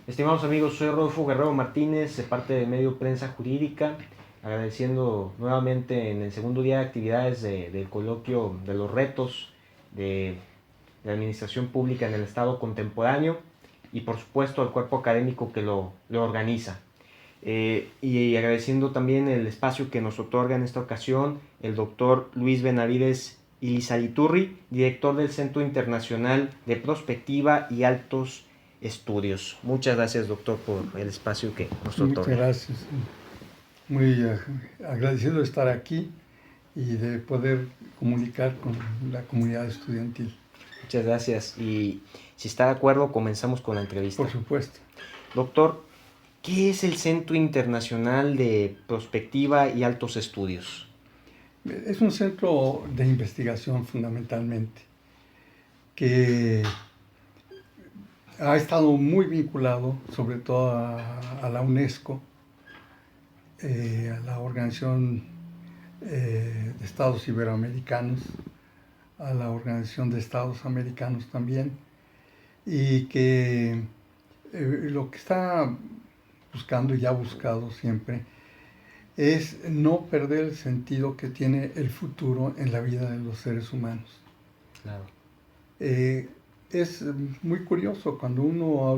Estimados amigos, soy Rodolfo Guerrero Martínez, de parte de Medio Prensa Jurídica, agradeciendo nuevamente en el segundo día de actividades del coloquio de los retos de la administración pública en el Estado contemporáneo y por supuesto al cuerpo académico que lo organiza. Y agradeciendo también el espacio que nos otorga en esta ocasión el doctor Luis Benavides Ilizaliturri, director del Centro Internacional de Prospectiva y Altos Estudios. Muchas gracias, doctor, por el espacio que nos otorga. Muchas gracias. Muy agradecido de estar aquí y de poder comunicar con la comunidad estudiantil. Muchas gracias. Y si está de acuerdo, comenzamos con la entrevista. Por supuesto. Doctor, ¿qué es el Centro Internacional de Prospectiva y Altos Estudios? Es un centro de investigación fundamentalmente que ha estado muy vinculado sobre todo a la UNESCO, a la Organización de Estados Iberoamericanos, a la Organización de Estados Americanos también, y que lo que está buscando y ha buscado siempre es no perder el sentido que tiene el futuro en la vida de los seres humanos. Claro. Es muy curioso cuando uno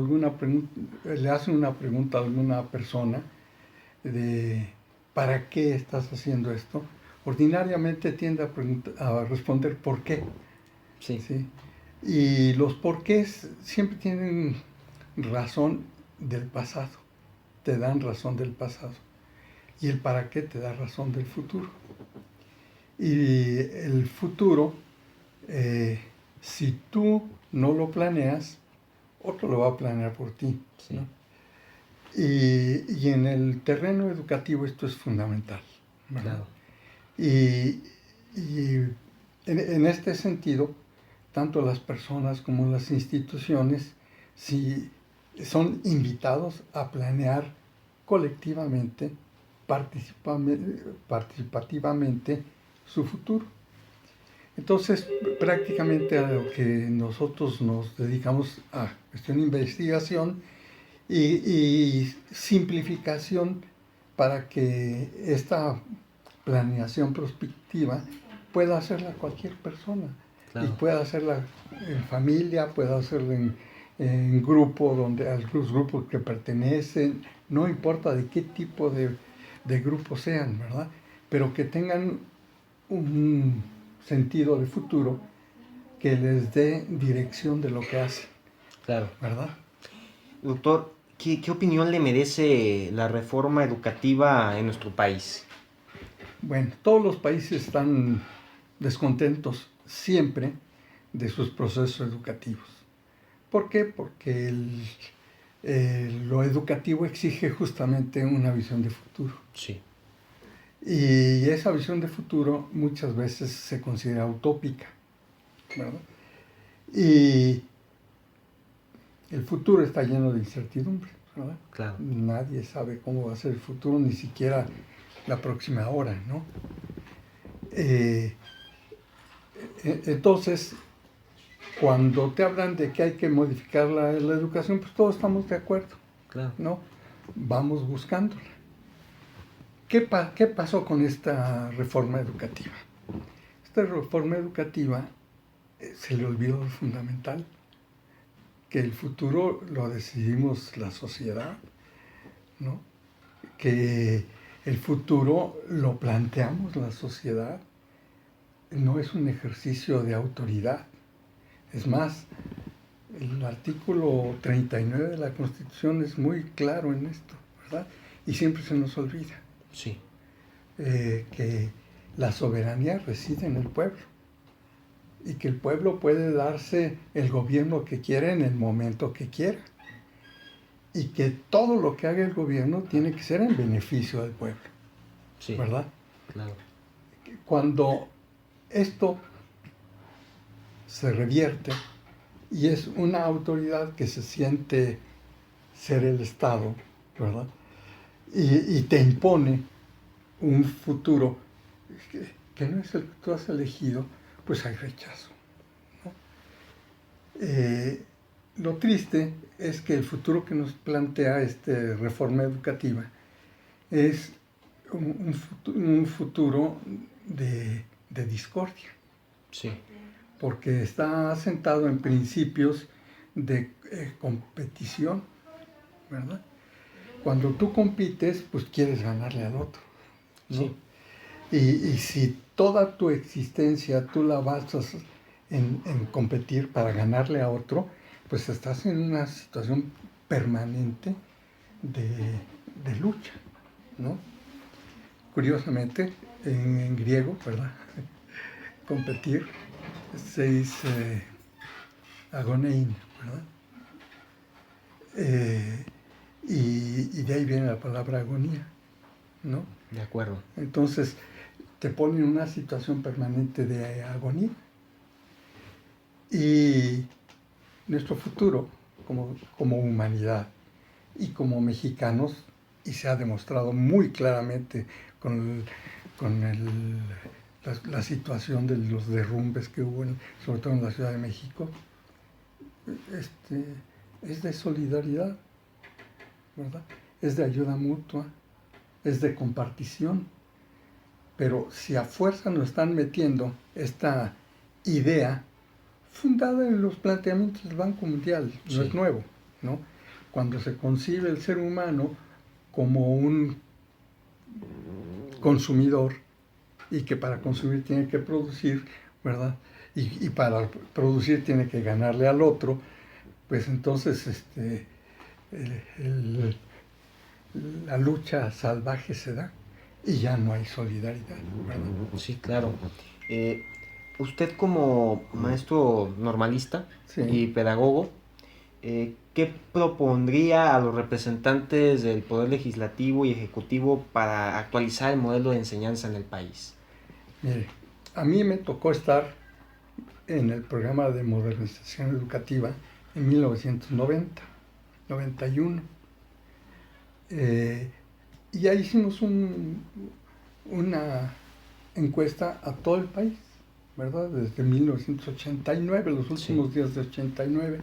le hace una pregunta a alguna persona de ¿para qué estás haciendo esto? Ordinariamente tiende a responder ¿por qué? Sí. ¿Sí? Y los porqués siempre tienen razón del pasado, te dan razón del pasado. Y el para qué te da razón del futuro. Y el futuro, si tú no lo planeas, otro lo va a planear por ti. Sí. ¿No? Y en el terreno educativo esto es fundamental, ¿verdad? Claro. Y en este sentido, tanto las personas como las instituciones son invitados a planear colectivamente, participativamente su futuro. Entonces, prácticamente a lo que nosotros nos dedicamos a cuestión de investigación y simplificación para que esta planeación prospectiva pueda hacerla cualquier persona. Claro. Y pueda hacerla en familia, pueda hacerla en grupo, a los grupos que pertenecen, no importa de qué tipo de grupos sean, ¿verdad? Pero que tengan un sentido de futuro que les dé dirección de lo que hacen. Claro. ¿Verdad? Doctor, ¿qué opinión le merece la reforma educativa en nuestro país? Bueno, todos los países están descontentos siempre de sus procesos educativos. ¿Por qué? Porque lo educativo exige justamente una visión de futuro. Sí. Y esa visión de futuro muchas veces se considera utópica, ¿verdad? Y el futuro está lleno de incertidumbre, ¿verdad? Claro. Nadie sabe cómo va a ser el futuro, ni siquiera la próxima hora, ¿no? Entonces, cuando te hablan de que hay que modificar la educación, pues todos estamos de acuerdo, claro, ¿no? Vamos buscándola. ¿Qué pasó con esta reforma educativa? Esta reforma educativa se le olvidó lo fundamental, que el futuro lo decidimos la sociedad, ¿no? Que el futuro lo planteamos la sociedad, no es un ejercicio de autoridad. Es más, el artículo 39 de la Constitución es muy claro en esto, ¿verdad? Y siempre se nos olvida. Sí. Que la soberanía reside en el pueblo y que el pueblo puede darse el gobierno que quiera en el momento que quiera y que todo lo que haga el gobierno tiene que ser en beneficio del pueblo. Sí. ¿Verdad? Claro. Cuando esto se revierte y es una autoridad que se siente ser el Estado, ¿verdad? Y te impone un futuro que no es el que tú has elegido, pues hay rechazo, ¿no? Lo triste es que el futuro que nos plantea esta reforma educativa es un futuro de discordia, Sí, porque está asentado en principios de competición, ¿verdad? Cuando tú compites, pues quieres ganarle al otro, ¿no? sí, Y si toda tu existencia tú la basas en competir para ganarle a otro, pues estás en una situación permanente de lucha, ¿no? Curiosamente, en griego, ¿verdad? Competir se dice agonein, ¿verdad? Y de ahí viene la palabra agonía, ¿no? de acuerdo. Entonces, te pone en una situación permanente de agonía. Y nuestro futuro como humanidad y como mexicanos, y se ha demostrado muy claramente con la situación de los derrumbes que hubo, sobre todo en la Ciudad de México, es de solidaridad, ¿verdad? Es de ayuda mutua, es de compartición. Pero si a fuerza nos están metiendo esta idea fundada en los planteamientos del Banco Mundial, no Sí. es nuevo, ¿no? Cuando se concibe el ser humano como un consumidor y que para consumir tiene que producir, ¿verdad? Y para producir tiene que ganarle al otro, pues entonces el, la lucha salvaje se da y ya no hay solidaridad, ¿verdad? Sí, claro. Usted como maestro normalista y Sí. pedagogo, ¿qué propondría a los representantes del Poder Legislativo y Ejecutivo para actualizar el modelo de enseñanza en el país? Mire, a mí me tocó estar en el programa de modernización educativa en 1990, 91. Y ya hicimos una encuesta a todo el país, ¿verdad? Desde 1989, los Sí, últimos días de 89.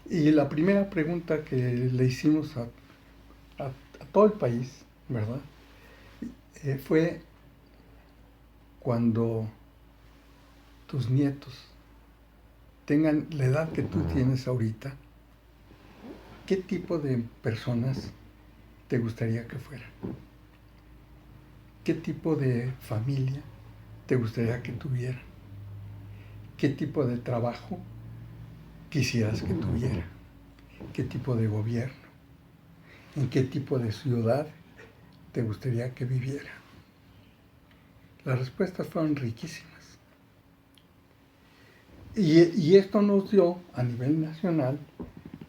Y la primera pregunta que le hicimos a todo el país, ¿verdad? Fue cuando tus nietos tengan la edad que tú tienes ahorita, ¿qué tipo de personas te gustaría que fueran? ¿Qué tipo de familia te gustaría que tuvieran? ¿Qué tipo de trabajo quisieras que tuviera? ¿Qué tipo de gobierno? ¿En qué tipo de ciudad te gustaría que viviera? Las respuestas fueron riquísimas. Y esto nos dio, a nivel nacional,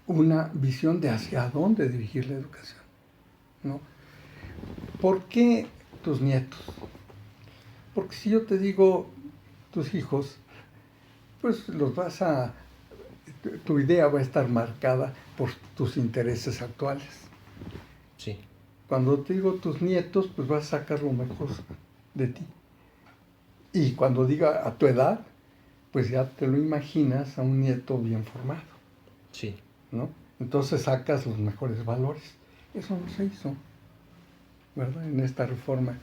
una visión de hacia dónde dirigir la educación, ¿no? ¿Por qué tus nietos? Porque si yo te digo tus hijos, pues tu idea va a estar marcada por tus intereses actuales. sí, Cuando te digo tus nietos, pues vas a sacar lo mejor de ti. Y cuando diga a tu edad, pues ya te lo imaginas a un nieto bien formado, sí, ¿no? Entonces sacas los mejores valores. Eso no se hizo, ¿verdad? En esta reforma.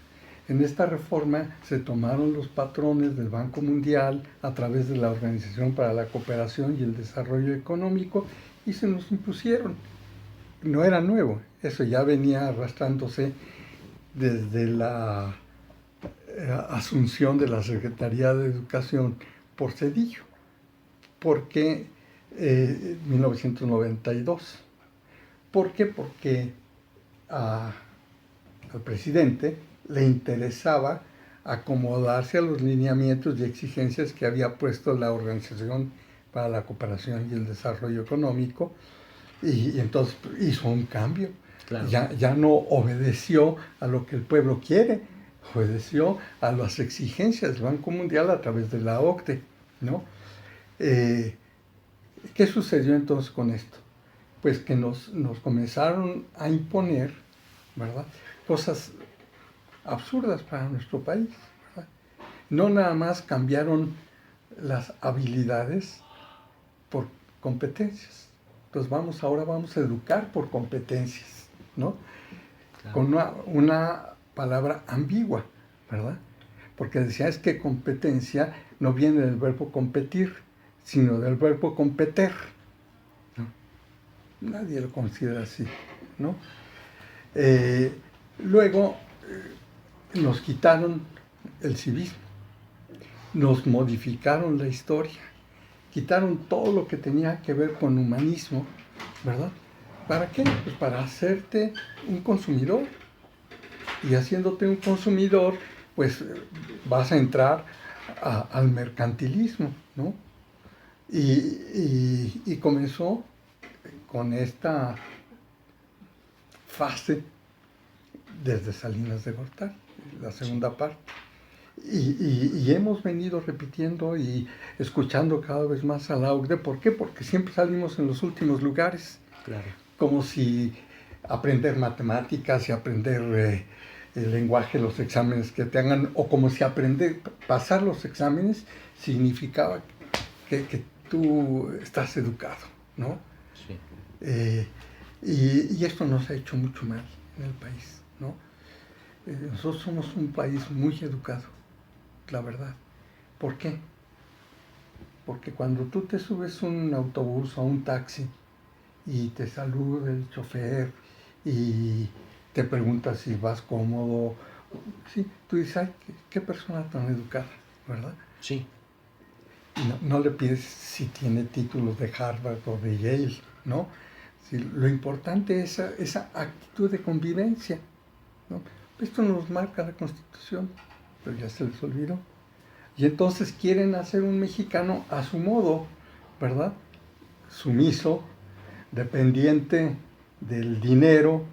En esta reforma se tomaron los patrones del Banco Mundial a través de la Organización para la Cooperación y el Desarrollo Económico y se nos impusieron. No era nuevo, eso ya venía arrastrándose desde la asunción de la Secretaría de Educación por Cedillo, porque 1992. ¿Por qué? Porque al presidente le interesaba acomodarse a los lineamientos y exigencias que había puesto la Organización para la Cooperación y el Desarrollo Económico y entonces hizo un cambio. claro. Ya no obedeció a lo que el pueblo quiere, obedeció a las exigencias del Banco Mundial a través de la OCDE, ¿no? ¿Qué sucedió entonces con esto? Pues que nos comenzaron a imponer, ¿verdad?, cosas absurdas para nuestro país, ¿verdad? No nada más cambiaron las habilidades por competencias. Entonces ahora vamos a educar por competencias, ¿no? Claro. Con una palabra ambigua, ¿verdad? Porque decía, es que competencia no viene del verbo competir, sino del verbo competer, ¿no? Nadie lo considera así, ¿no? Luego nos quitaron el civismo, nos modificaron la historia, quitaron todo lo que tenía que ver con humanismo, ¿verdad? ¿Para qué? Pues para hacerte un consumidor. Y haciéndote un consumidor, pues vas a entrar al mercantilismo, ¿no? Y comenzó con esta fase desde Salinas de Gortari, la segunda parte. Y hemos venido repitiendo y escuchando cada vez más a la OCDE. ¿Por qué? Porque siempre salimos en los últimos lugares. Claro. Como si aprender matemáticas y aprender el lenguaje, los exámenes que te hagan, o como si pasar los exámenes significaba que tú estás educado, ¿no? Sí. Y esto nos ha hecho mucho mal en el país, ¿no? Nosotros somos un país muy educado, la verdad. ¿Por qué? Porque cuando tú te subes a un autobús o a un taxi y te saluda el chofer y te pregunta si vas cómodo, sí, tú dices, ay, qué persona tan educada, ¿verdad? Sí. Y no le pides si tiene títulos de Harvard o de Yale, ¿no? Sí, lo importante es esa actitud de convivencia, ¿no? Esto nos marca la Constitución, pero ya se les olvidó. Y entonces quieren hacer un mexicano a su modo, ¿verdad? Sumiso, dependiente del dinero,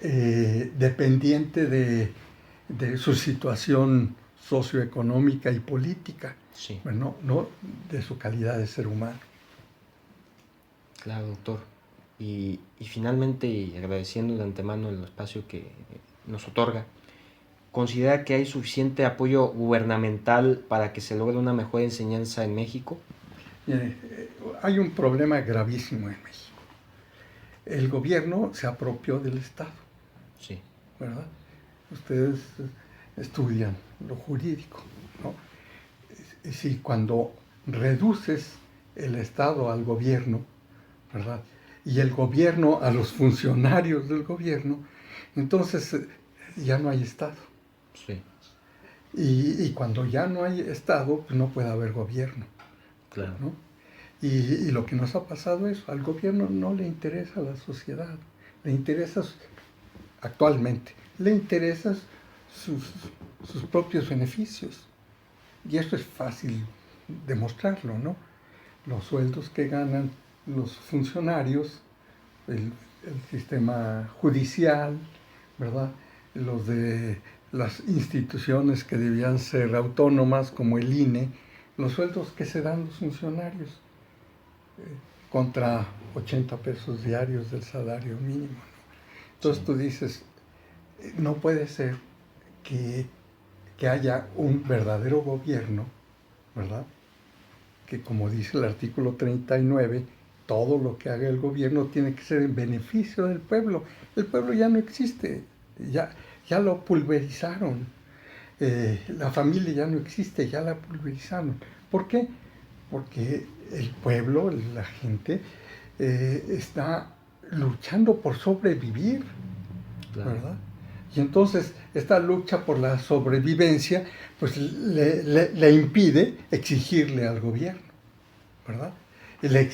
dependiente de su situación socioeconómica y política, sí. Bueno, no de su calidad de ser humano. Claro, doctor. Y finalmente, y agradeciendo de antemano el espacio que nos otorga, ¿considera que hay suficiente apoyo gubernamental para que se logre una mejor enseñanza en México? Hay un problema gravísimo en México. El gobierno se apropió del Estado. Sí. ¿Verdad? Ustedes estudian lo jurídico, ¿no? Si cuando reduces el Estado al gobierno, ¿verdad? Y el gobierno a los funcionarios del gobierno, entonces ya no hay Estado. Sí. Y cuando ya no hay Estado, pues no puede haber gobierno. Claro. ¿No? Y lo que nos ha pasado es, al gobierno no le interesa la sociedad, le interesa actualmente, le interesan sus propios beneficios. Y esto es fácil demostrarlo, ¿no? Los sueldos que ganan los funcionarios, el sistema judicial, ¿verdad? Los de las instituciones que debían ser autónomas, como el INE, los sueldos que se dan los funcionarios, contra 80 pesos diarios del salario mínimo, ¿no? Entonces sí. Tú dices, no puede ser que haya un verdadero gobierno, ¿verdad? Que como dice el artículo 39, todo lo que haga el gobierno tiene que ser en beneficio del pueblo. El pueblo ya no existe, ya lo pulverizaron. La familia ya no existe, ya la pulverizaron. ¿Por qué? Porque el pueblo, la gente, está luchando por sobrevivir, claro. ¿Verdad? Y entonces esta lucha por la sobrevivencia pues le impide exigirle al gobierno, ¿verdad? Y le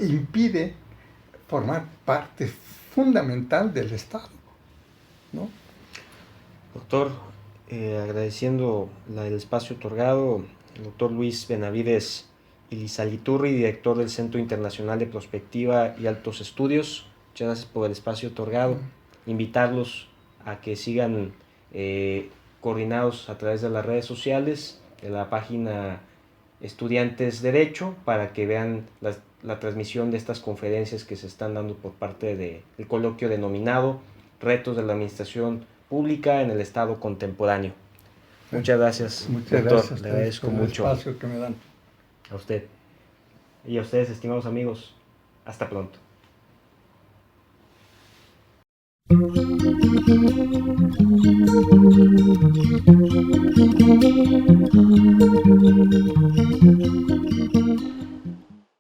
impide formar parte fundamental del Estado, ¿no? Doctor, agradeciendo el espacio otorgado, el doctor Luis Benavides Ilizaliturri, director del Centro Internacional de Prospectiva y Altos Estudios. Muchas gracias por el espacio otorgado. Invitarlos a que sigan coordinados a través de las redes sociales, de la página Estudiantes Derecho, para que vean la transmisión de estas conferencias que se están dando por parte del coloquio denominado Retos de la Administración pública en el Estado contemporáneo. Muchas gracias, Muchas doctor. gracias a Le ustedes agradezco por el mucho espacio que me dan. a usted. Y a ustedes, estimados amigos, hasta pronto.